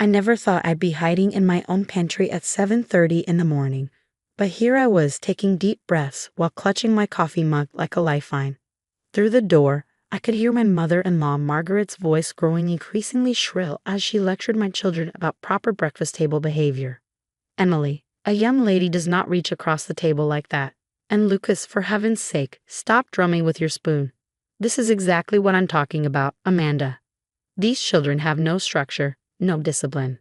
I never thought I'd be hiding in my own pantry at 7:30 in the morning, but here I was taking deep breaths while clutching my coffee mug like a lifeline. Through the door, I could hear my mother-in-law Margaret's voice growing increasingly shrill as she lectured my children about proper breakfast table behavior. Emily, a young lady does not reach across the table like that. And Lucas, for heaven's sake, stop drumming with your spoon. This is exactly what I'm talking about, Amanda. These children have no structure, no discipline.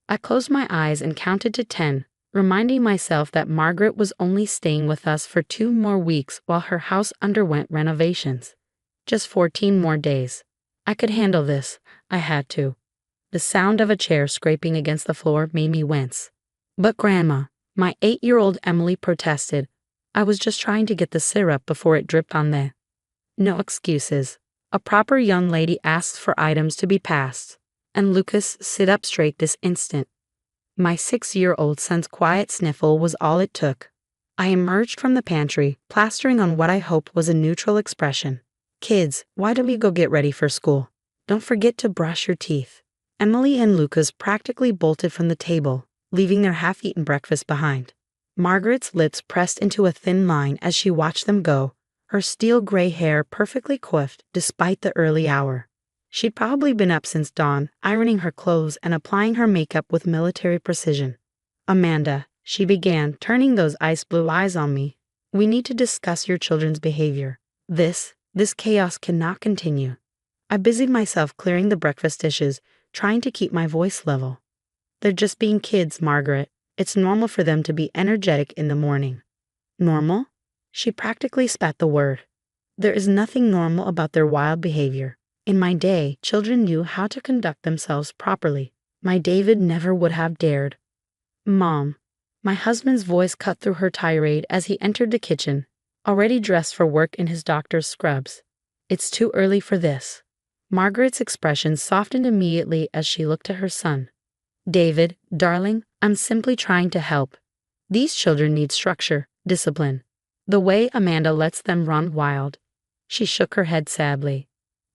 I closed my eyes and counted to 10, reminding myself that Margaret was only staying with us for 2 more weeks while her house underwent renovations. Just 14 more days. I could handle this. I had to. The sound of a chair scraping against the floor made me wince. But Grandma, my 8-year-old Emily protested. I was just trying to get the syrup before it dripped on the... No excuses. A proper young lady asks for items to be passed. And Lucas, sit up straight this instant. My 6-year-old son's quiet sniffle was all it took. I emerged from the pantry, plastering on what I hoped was a neutral expression. Kids, why don't we go get ready for school? Don't forget to brush your teeth. Emily and Lucas practically bolted from the table, leaving their half-eaten breakfast behind. Margaret's lips pressed into a thin line as she watched them go, her steel gray hair perfectly coiffed despite the early hour. She'd probably been up since dawn, ironing her clothes and applying her makeup with military precision. Amanda, she began, turning those ice blue eyes on me. We need to discuss your children's behavior. This chaos cannot continue. I busied myself clearing the breakfast dishes, trying to keep my voice level. They're just being kids, Margaret. It's normal for them to be energetic in the morning. Normal? She practically spat the word. There is nothing normal about their wild behavior. In my day, children knew how to conduct themselves properly. My David never would have dared. Mom. My husband's voice cut through her tirade as he entered the kitchen, already dressed for work in his doctor's scrubs. It's too early for this. Margaret's expression softened immediately as she looked at her son. David, darling, I'm simply trying to help. These children need structure, discipline. The way Amanda lets them run wild. She shook her head sadly.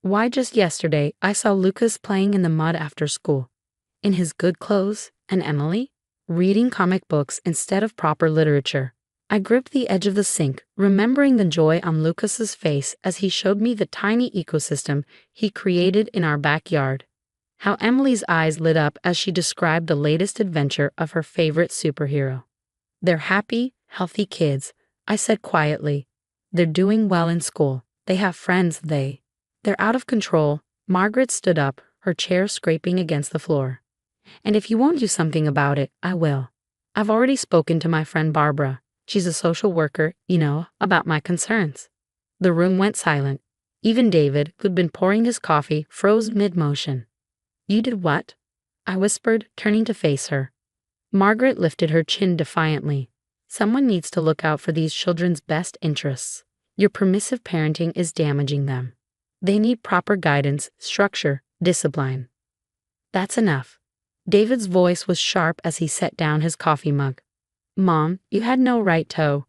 Why, just yesterday I saw Lucas playing in the mud after school. In his good clothes, and Emily? Reading comic books instead of proper literature. I gripped the edge of the sink, remembering the joy on Lucas's face as he showed me the tiny ecosystem he created in our backyard. How Emily's eyes lit up as she described the latest adventure of her favorite superhero. They're happy, healthy kids, I said quietly. They're doing well in school. They have friends, They're out of control. Margaret stood up, her chair scraping against the floor. And if you won't do something about it, I will. I've already spoken to my friend Barbara. She's a social worker, about my concerns. The room went silent. Even David, who'd been pouring his coffee, froze mid-motion. You did what? I whispered, turning to face her. Margaret lifted her chin defiantly. Someone needs to look out for these children's best interests. Your permissive parenting is damaging them. They need proper guidance, structure, discipline. That's enough. David's voice was sharp as he set down his coffee mug. Mom, you had no right to.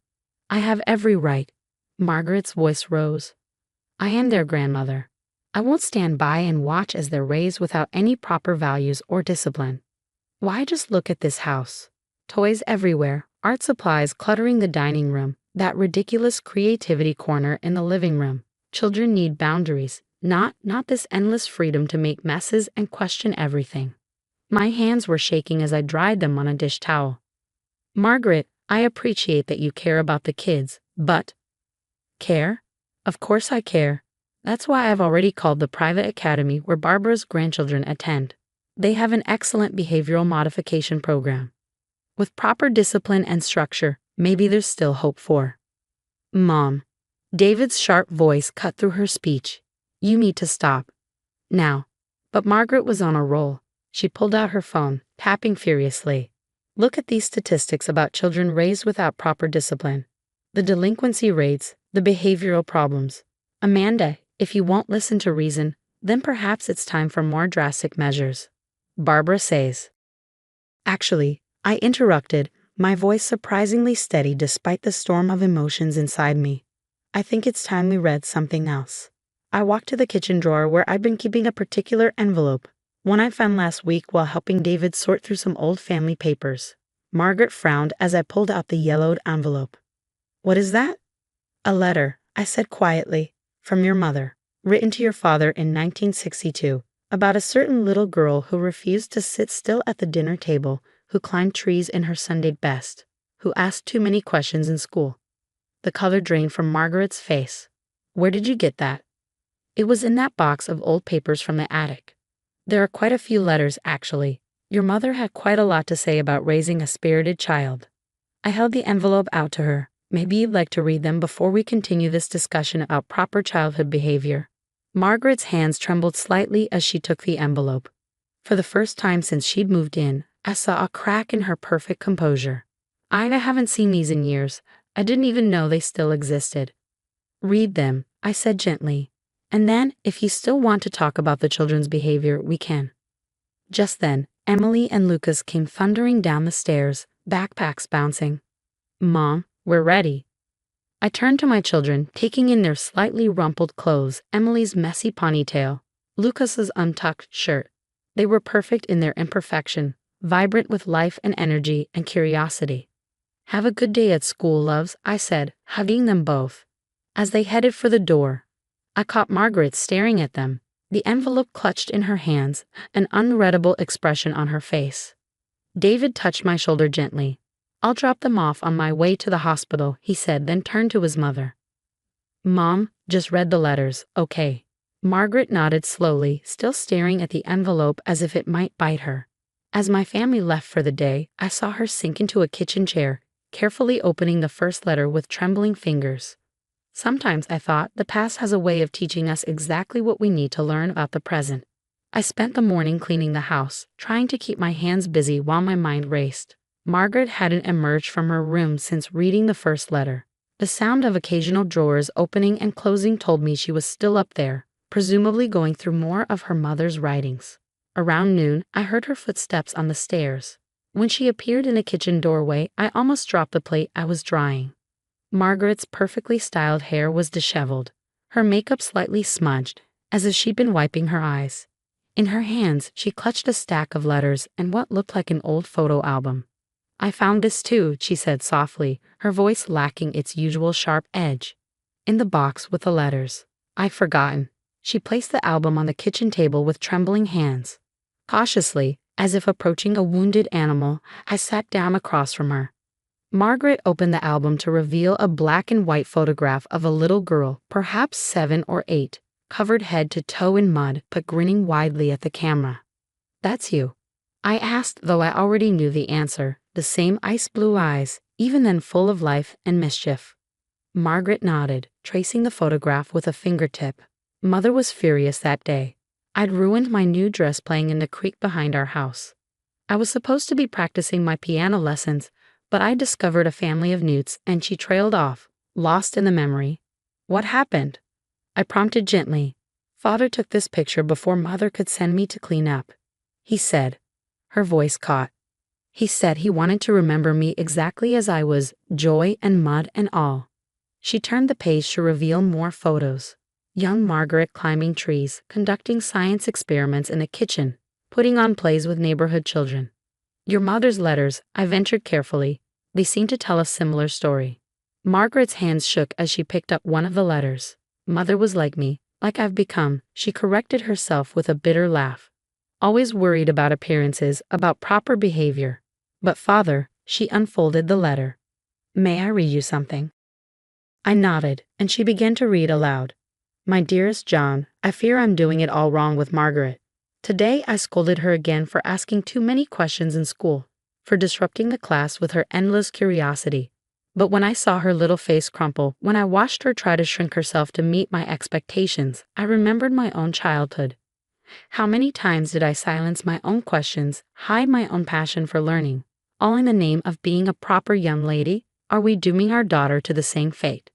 I have every right. Margaret's voice rose. I am their grandmother. I won't stand by and watch as they're raised without any proper values or discipline. Why, just look at this house. Toys everywhere, art supplies cluttering the dining room, that ridiculous creativity corner in the living room. Children need boundaries, not this endless freedom to make messes and question everything. My hands were shaking as I dried them on a dish towel. Margaret, I appreciate that you care about the kids, but... Care? Of course I care. That's why I've already called the private academy where Barbara's grandchildren attend. They have an excellent behavioral modification program. With proper discipline and structure, maybe there's still hope for. Mom. David's sharp voice cut through her speech. You need to stop. Now. But Margaret was on a roll. She pulled out her phone, tapping furiously. Look at these statistics about children raised without proper discipline. The delinquency rates, the behavioral problems. Amanda, if you won't listen to reason, then perhaps it's time for more drastic measures. Barbara says. Actually, I interrupted, my voice surprisingly steady despite the storm of emotions inside me. I think it's time we read something else. I walked to the kitchen drawer where I'd been keeping a particular envelope. One I found last week while helping David sort through some old family papers. Margaret frowned as I pulled out the yellowed envelope. What is that? A letter, I said quietly, from your mother, written to your father in 1962, about a certain little girl who refused to sit still at the dinner table, who climbed trees in her Sunday best, who asked too many questions in school. The color drained from Margaret's face. Where did you get that? It was in that box of old papers from the attic. There are quite a few letters, actually. Your mother had quite a lot to say about raising a spirited child. I held the envelope out to her. Maybe you'd like to read them before we continue this discussion about proper childhood behavior. Margaret's hands trembled slightly as she took the envelope. For the first time since she'd moved in, I saw a crack in her perfect composure. I haven't seen these in years. I didn't even know they still existed. Read them, I said gently. And then, if you still want to talk about the children's behavior, we can. Just then, Emily and Lucas came thundering down the stairs, backpacks bouncing. Mom, we're ready. I turned to my children, taking in their slightly rumpled clothes, Emily's messy ponytail, Lucas's untucked shirt. They were perfect in their imperfection, vibrant with life and energy and curiosity. Have a good day at school, loves, I said, hugging them both. As they headed for the door, I caught Margaret staring at them, the envelope clutched in her hands, an unreadable expression on her face. David touched my shoulder gently. I'll drop them off on my way to the hospital, he said, then turned to his mother. Mom, just read the letters, okay. Margaret nodded slowly, still staring at the envelope as if it might bite her. As my family left for the day, I saw her sink into a kitchen chair, carefully opening the first letter with trembling fingers. Sometimes, I thought, the past has a way of teaching us exactly what we need to learn about the present. I spent the morning cleaning the house, trying to keep my hands busy while my mind raced. Margaret hadn't emerged from her room since reading the first letter. The sound of occasional drawers opening and closing told me she was still up there, presumably going through more of her mother's writings. Around noon, I heard her footsteps on the stairs. When she appeared in the kitchen doorway, I almost dropped the plate I was drying. Margaret's perfectly styled hair was disheveled, her makeup slightly smudged, as if she'd been wiping her eyes. In her hands, she clutched a stack of letters and what looked like an old photo album. I found this too, she said softly, her voice lacking its usual sharp edge. In the box with the letters. I'd forgotten. She placed the album on the kitchen table with trembling hands. Cautiously, as if approaching a wounded animal, I sat down across from her. Margaret opened the album to reveal a black and white photograph of a little girl, perhaps 7 or 8, covered head to toe in mud but grinning widely at the camera. That's you. I asked, though I already knew the answer, the same ice-blue eyes, even then full of life and mischief. Margaret nodded, tracing the photograph with a fingertip. Mother was furious that day. I'd ruined my new dress playing in the creek behind our house. I was supposed to be practicing my piano lessons, but I discovered a family of newts and she trailed off, lost in the memory. What happened? I prompted gently. Father took this picture before Mother could send me to clean up. He said. Her voice caught. He said he wanted to remember me exactly as I was, joy and mud and all. She turned the page to reveal more photos. Young Margaret climbing trees, conducting science experiments in the kitchen, putting on plays with neighborhood children. Your mother's letters, I ventured carefully. They seem to tell a similar story. Margaret's hands shook as she picked up one of the letters. Mother was like me, like I've become, she corrected herself with a bitter laugh. Always worried about appearances, about proper behavior. But Father, she unfolded the letter. May I read you something? I nodded, and she began to read aloud. My dearest John, I fear I'm doing it all wrong with Margaret. Today I scolded her again for asking too many questions in school, for disrupting the class with her endless curiosity. But when I saw her little face crumple, when I watched her try to shrink herself to meet my expectations, I remembered my own childhood. How many times did I silence my own questions, hide my own passion for learning, all in the name of being a proper young lady? Are we dooming our daughter to the same fate?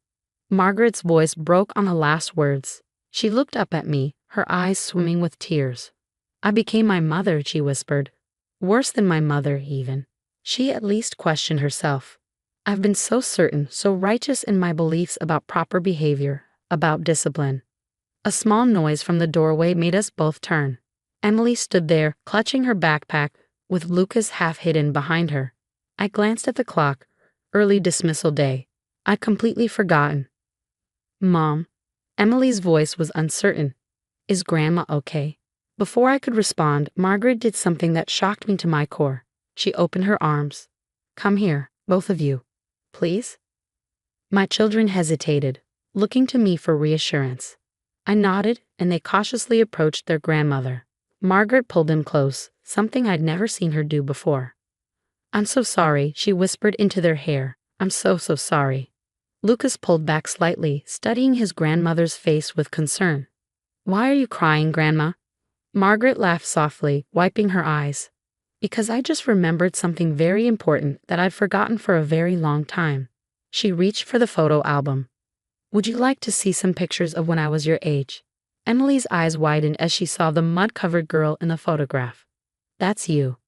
Margaret's voice broke on the last words. She looked up at me, her eyes swimming with tears. I became my mother, she whispered. Worse than my mother, even. She at least questioned herself. I've been so certain, so righteous in my beliefs about proper behavior, about discipline. A small noise from the doorway made us both turn. Emily stood there, clutching her backpack, with Lucas half hidden behind her. I glanced at the clock. Early dismissal day. I'd completely forgotten. Mom. Emily's voice was uncertain. Is Grandma okay? Before I could respond, Margaret did something that shocked me to my core. She opened her arms. Come here, both of you. Please? My children hesitated, looking to me for reassurance. I nodded, and they cautiously approached their grandmother. Margaret pulled them close, something I'd never seen her do before. I'm so sorry, she whispered into their hair. I'm so sorry. Lucas pulled back slightly, studying his grandmother's face with concern. Why are you crying, Grandma? Margaret laughed softly, wiping her eyes. Because I just remembered something very important that I'd forgotten for a very long time. She reached for the photo album. Would you like to see some pictures of when I was your age? Emily's eyes widened as she saw the mud-covered girl in the photograph. That's you.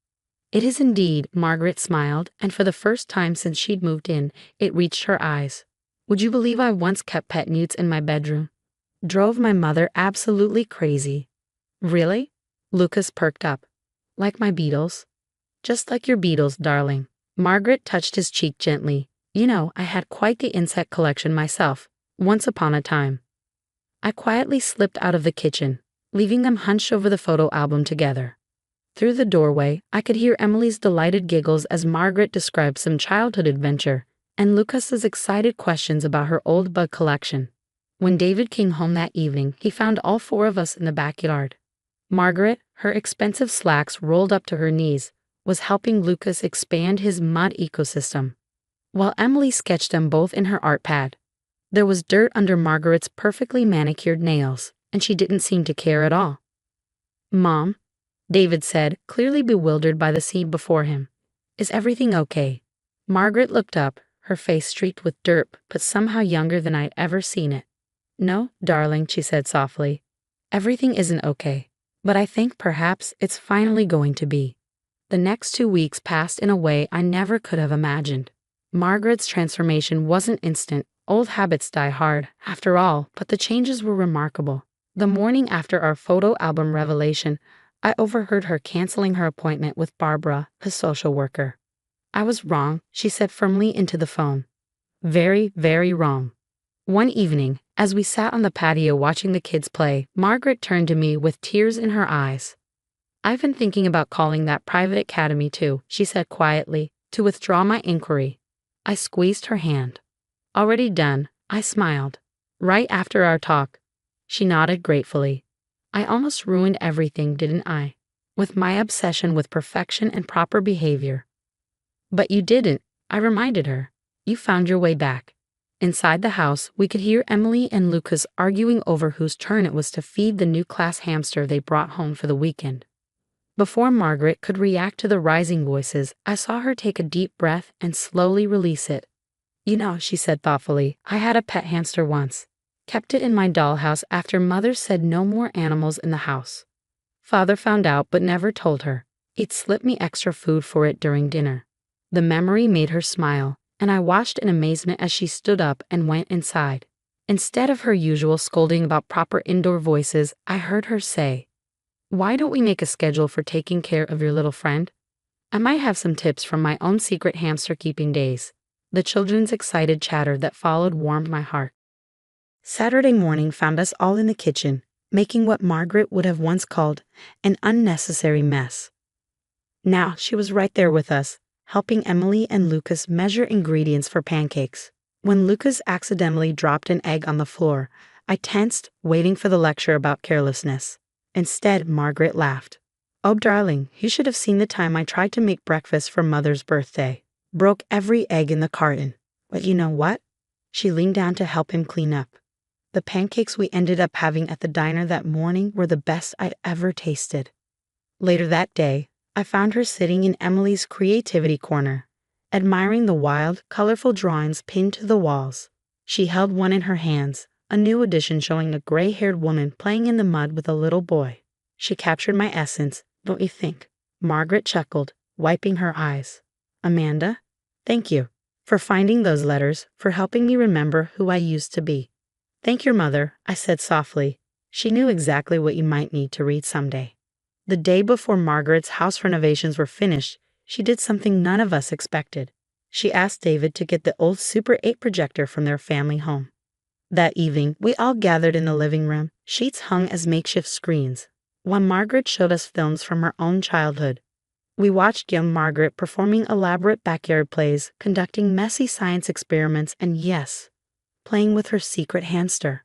It is indeed, Margaret smiled, and for the first time since she'd moved in, it reached her eyes. Would you believe I once kept pet newts in my bedroom? Drove my mother absolutely crazy. Really? Lucas perked up. Like my beetles? Just like your beetles, darling. Margaret touched his cheek gently. You know, I had quite the insect collection myself, once upon a time. I quietly slipped out of the kitchen, leaving them hunched over the photo album together. Through the doorway, I could hear Emily's delighted giggles as Margaret described some childhood adventure, and Lucas's excited questions about her old bug collection. When David came home that evening, he found all four of us in the backyard. Margaret, her expensive slacks rolled up to her knees, was helping Lucas expand his mud ecosystem, while Emily sketched them both in her art pad. There was dirt under Margaret's perfectly manicured nails, and she didn't seem to care at all. Mom, David said, clearly bewildered by the scene before him. Is everything okay? Margaret looked up, her face streaked with dirt, but somehow younger than I'd ever seen it. No, darling, she said softly. Everything isn't okay, but I think perhaps it's finally going to be. The next 2 weeks passed in a way I never could have imagined. Margaret's transformation wasn't instant. Old habits die hard, after all, but the changes were remarkable. The morning after our photo album revelation, I overheard her canceling her appointment with Barbara, the social worker. I was wrong, she said firmly into the phone. Very, very wrong. One evening, as we sat on the patio watching the kids play, Margaret turned to me with tears in her eyes. I've been thinking about calling that private academy too, she said quietly, to withdraw my inquiry. I squeezed her hand. Already done, I smiled. Right after our talk. She nodded gratefully. I almost ruined everything, didn't I? With my obsession with perfection and proper behavior. But you didn't, I reminded her. You found your way back. Inside the house, we could hear Emily and Lucas arguing over whose turn it was to feed the new class hamster they brought home for the weekend. Before Margaret could react to the rising voices, I saw her take a deep breath and slowly release it. You know, she said thoughtfully, I had a pet hamster once. Kept it in my dollhouse after Mother said no more animals in the house. Father found out but never told her. He'd slipped me extra food for it during dinner. The memory made her smile, and I watched in amazement as she stood up and went inside. Instead of her usual scolding about proper indoor voices, I heard her say, Why don't we make a schedule for taking care of your little friend? I might have some tips from my own secret hamster keeping days. The children's excited chatter that followed warmed my heart. Saturday morning found us all in the kitchen, making what Margaret would have once called an unnecessary mess. Now she was right there with us, helping Emily and Lucas measure ingredients for pancakes. When Lucas accidentally dropped an egg on the floor, I tensed, waiting for the lecture about carelessness. Instead, Margaret laughed. Oh, darling, you should have seen the time I tried to make breakfast for Mother's birthday. Broke every egg in the carton. But you know what? She leaned down to help him clean up. The pancakes we ended up having at the diner that morning were the best I'd ever tasted. Later that day, I found her sitting in Emily's creativity corner, admiring the wild, colorful drawings pinned to the walls. She held one in her hands, a new edition showing a gray-haired woman playing in the mud with a little boy. She captured my essence, don't you think? Margaret chuckled, wiping her eyes. Amanda? Thank you for finding those letters, for helping me remember who I used to be. Thank your mother, I said softly. She knew exactly what you might need to read someday. The day before Margaret's house renovations were finished, she did something none of us expected. She asked David to get the old Super 8 projector from their family home. That evening, we all gathered in the living room, sheets hung as makeshift screens, while Margaret showed us films from her own childhood. We watched young Margaret performing elaborate backyard plays, conducting messy science experiments, and yes, playing with her secret hamster.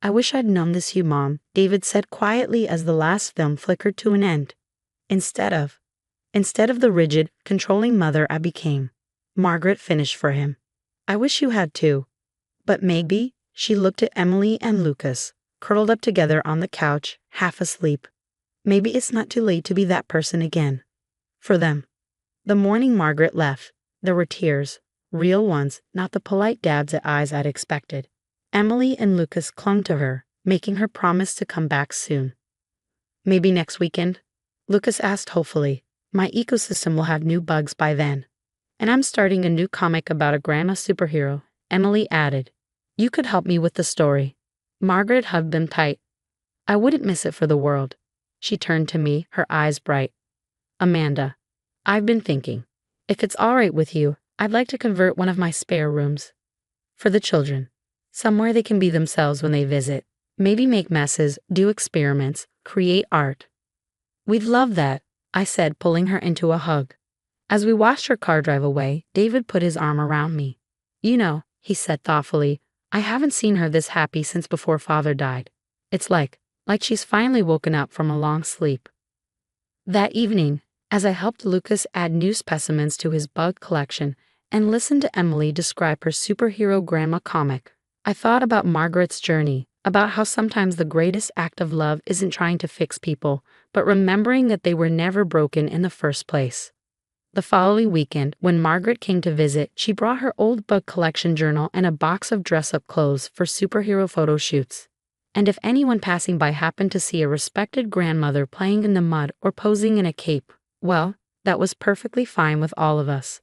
"I wish I'd known this, you Mom," David said quietly as the last film flickered to an end. Instead of the rigid, controlling mother I became, Margaret finished for him. "I wish you had too. But maybe," she looked at Emily and Lucas, curled up together on the couch, half asleep. "Maybe it's not too late to be that person again. For them." The morning Margaret left, there were tears, real ones, not the polite dabs at eyes I'd expected. Emily and Lucas clung to her, making her promise to come back soon. "Maybe next weekend?" Lucas asked hopefully. "My ecosystem will have new bugs by then. And I'm starting a new comic about a grandma superhero," Emily added. "You could help me with the story." Margaret hugged them tight. "I wouldn't miss it for the world." She turned to me, her eyes bright. "Amanda, I've been thinking. If it's all right with you, I'd like to convert one of my spare rooms for the children. Somewhere they can be themselves when they visit. Maybe make messes, do experiments, create art." "We'd love that," I said, pulling her into a hug. As we watched her car drive away, David put his arm around me. "You know," he said thoughtfully, "I haven't seen her this happy since before Father died. It's like she's finally woken up from a long sleep." That evening, as I helped Lucas add new specimens to his bug collection and listened to Emily describe her superhero grandma comic, I thought about Margaret's journey, about how sometimes the greatest act of love isn't trying to fix people, but remembering that they were never broken in the first place. The following weekend, when Margaret came to visit, she brought her old bug collection journal and a box of dress-up clothes for superhero photo shoots. And if anyone passing by happened to see a respected grandmother playing in the mud or posing in a cape, well, that was perfectly fine with all of us.